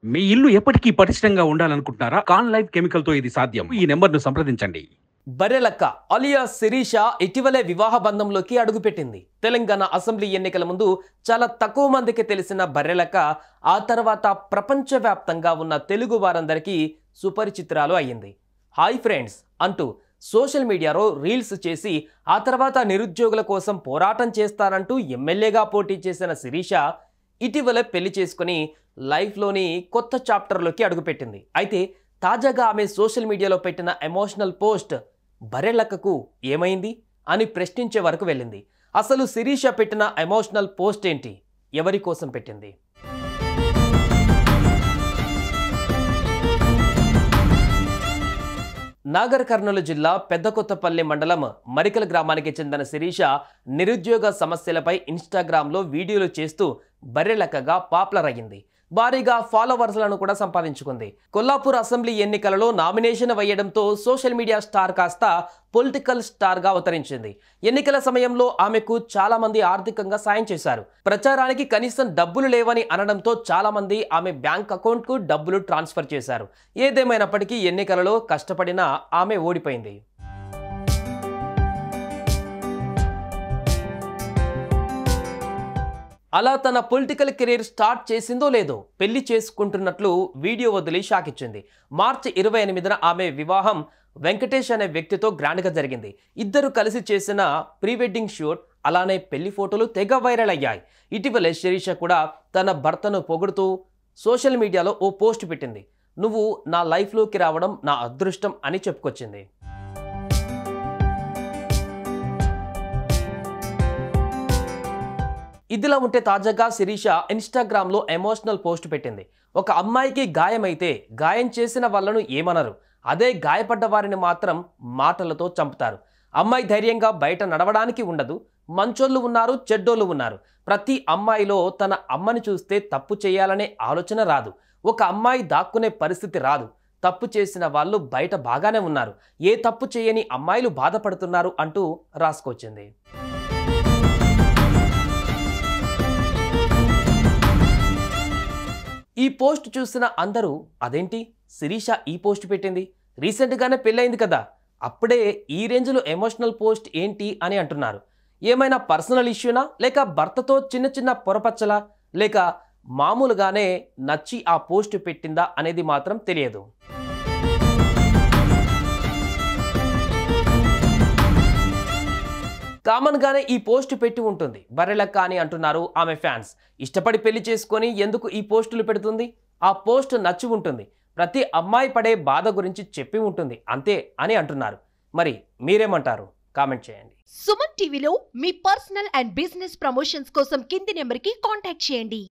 మీ ఇల్లు ఎప్పటికీ పటిష్టంగా ఉండాలనుకుంటున్నారా? కాన్ లైఫ్ కెమికల్‌తో ఇది సాధ్యం. ఈ నంబర్‌ను సంప్రదించండి. బర్రెలక్క అలియాస్ శిరీష ఇటీవలే వివాహ బంధంలోకి అడుగుపెట్టింది. తెలంగాణ అసెంబ్లీ ఎన్నికల ముందు చాలా తక్కువ మందికి తెలిసిన బర్రెలక్క ఆ తర్వాత ప్రపంచవ్యాప్తంగా ఉన్న తెలుగు వారందరికీ సుపరిచితురాలు అయ్యింది. హాయ్ ఫ్రెండ్స్ అంటూ సోషల్ మీడియాలో రీల్స్ చేసి ఆ తర్వాత నిరుద్యోగుల కోసం పోరాటం చేస్తానంటూ ఎమ్మెల్యేగా పోటీ చేసిన శిరీష ఇటీవలే పెళ్లి చేసుకుని లైఫ్లోని కొత్త చాప్టర్లోకి అడుగుపెట్టింది. అయితే తాజాగా ఆమె సోషల్ మీడియాలో పెట్టిన ఎమోషనల్ పోస్ట్ బర్రెలక్కకు ఏమైంది అని ప్రశ్నించే వరకు వెళ్ళింది. అసలు శిరీష పెట్టిన ఎమోషనల్ పోస్ట్ ఏంటి? ఎవరి కోసం పెట్టింది? నాగర్ కర్నూలు జిల్లా పెద్దకొత్తపల్లి మండలం మరికల గ్రామానికి చెందిన శిరీష నిరుద్యోగ సమస్యలపై ఇన్స్టాగ్రామ్లో వీడియోలు చేస్తూ బర్రెలక్కగా పాపులర్ అయ్యింది. భారీగా ఫాలోవర్స్లను కూడా సంపాదించుకుంది. కొల్లాపూర్ అసెంబ్లీ ఎన్నికలలో నామినేషన్ వేయడంతో సోషల్ మీడియా స్టార్ కాస్త పొలిటికల్ స్టార్గా అవతరించింది. ఎన్నికల సమయంలో ఆమెకు చాలా మంది ఆర్థికంగా సాయం చేశారు. ప్రచారానికి కనీసం డబ్బులు లేవని అనడంతో చాలా మంది ఆమె బ్యాంక్ అకౌంట్కు డబ్బులు ట్రాన్స్ఫర్ చేశారు. ఏదేమైనప్పటికీ ఎన్నికలలో కష్టపడినా ఆమె ఓడిపోయింది. అలా తన పొలిటికల్ కెరీర్ స్టార్ట్ చేసిందో లేదో పెళ్లి చేసుకుంటున్నట్లు వీడియో వదిలి షాక్ ఇచ్చింది. మార్చి 28న ఆమె వివాహం వెంకటేష్ అనే వ్యక్తితో గ్రాండ్గా జరిగింది. ఇద్దరు కలిసి చేసిన ప్రీ వెడ్డింగ్ షూట్ అలానే పెళ్లి ఫోటోలు తెగ వైరల్ అయ్యాయి. ఇటీవలే శిరీష కూడా తన భర్తను పొగుడుతూ సోషల్ మీడియాలో ఓ పోస్ట్ పెట్టింది. నువ్వు నా లైఫ్లోకి రావడం నా అదృష్టం అని చెప్పుకొచ్చింది. ఇదిలా ఉంటే తాజాగా శిరీష ఇన్స్టాగ్రామ్లో ఎమోషనల్ పోస్ట్ పెట్టింది. ఒక అమ్మాయికి గాయమైతే గాయం చేసిన వాళ్ళను ఏమనరు, అదే గాయపడ్డ వారిని మాత్రం మాటలతో చంపుతారు. అమ్మాయి ధైర్యంగా బయట నడవడానికి ఉండదు. మంచోళ్ళు ఉన్నారు, చెడ్డోళ్ళు ఉన్నారు. ప్రతి అమ్మాయిలో తన అమ్మని చూస్తే తప్పు చేయాలనే ఆలోచన రాదు. ఒక అమ్మాయి దాక్కునే పరిస్థితి రాదు. తప్పు చేసిన వాళ్ళు బయట బాగానే ఉన్నారు. ఏ తప్పు చేయని అమ్మాయిలు బాధపడుతున్నారు అంటూ రాసుకొచ్చింది. ఈ పోస్ట్ చూసిన అందరూ అదేంటి శిరీష ఈ పోస్ట్ పెట్టింది, రీసెంట్గానే పెళ్ళైంది కదా, అప్పుడే ఈ రేంజ్లో ఎమోషనల్ పోస్ట్ ఏంటి అని అంటున్నారు. ఏమైనా పర్సనల్ ఇష్యూనా, లేక భర్తతో చిన్న చిన్న పొరపచ్చలా, లేక మామూలుగానే నచ్చి ఆ పోస్ట్ పెట్టిందా అనేది మాత్రం తెలియదు. కామన్ గానే ఈ పోస్ట్ పెట్టి ఉంటుంది బర్రెలక్క అని అంటున్నారు ఆమె ఫ్యాన్స్. ఇష్టపడి పెళ్లి చేసుకొని ఎందుకు ఈ పోస్టులు పెడుతుంది? ఆ పోస్ట్ నచ్చి ఉంటుంది. ప్రతి అమ్మాయి పడే బాధ గురించి చెప్పి ఉంటుంది అంతే అని అంటున్నారు. మరి మీరేమంటారు? కామెంట్ చేయండి. సుమన్ టీవీలో మీ పర్సనల్ అండ్ బిజినెస్ ప్రమోషన్స్ కోసం కింది నెంబర్కి కాంటాక్ట్ చేయండి.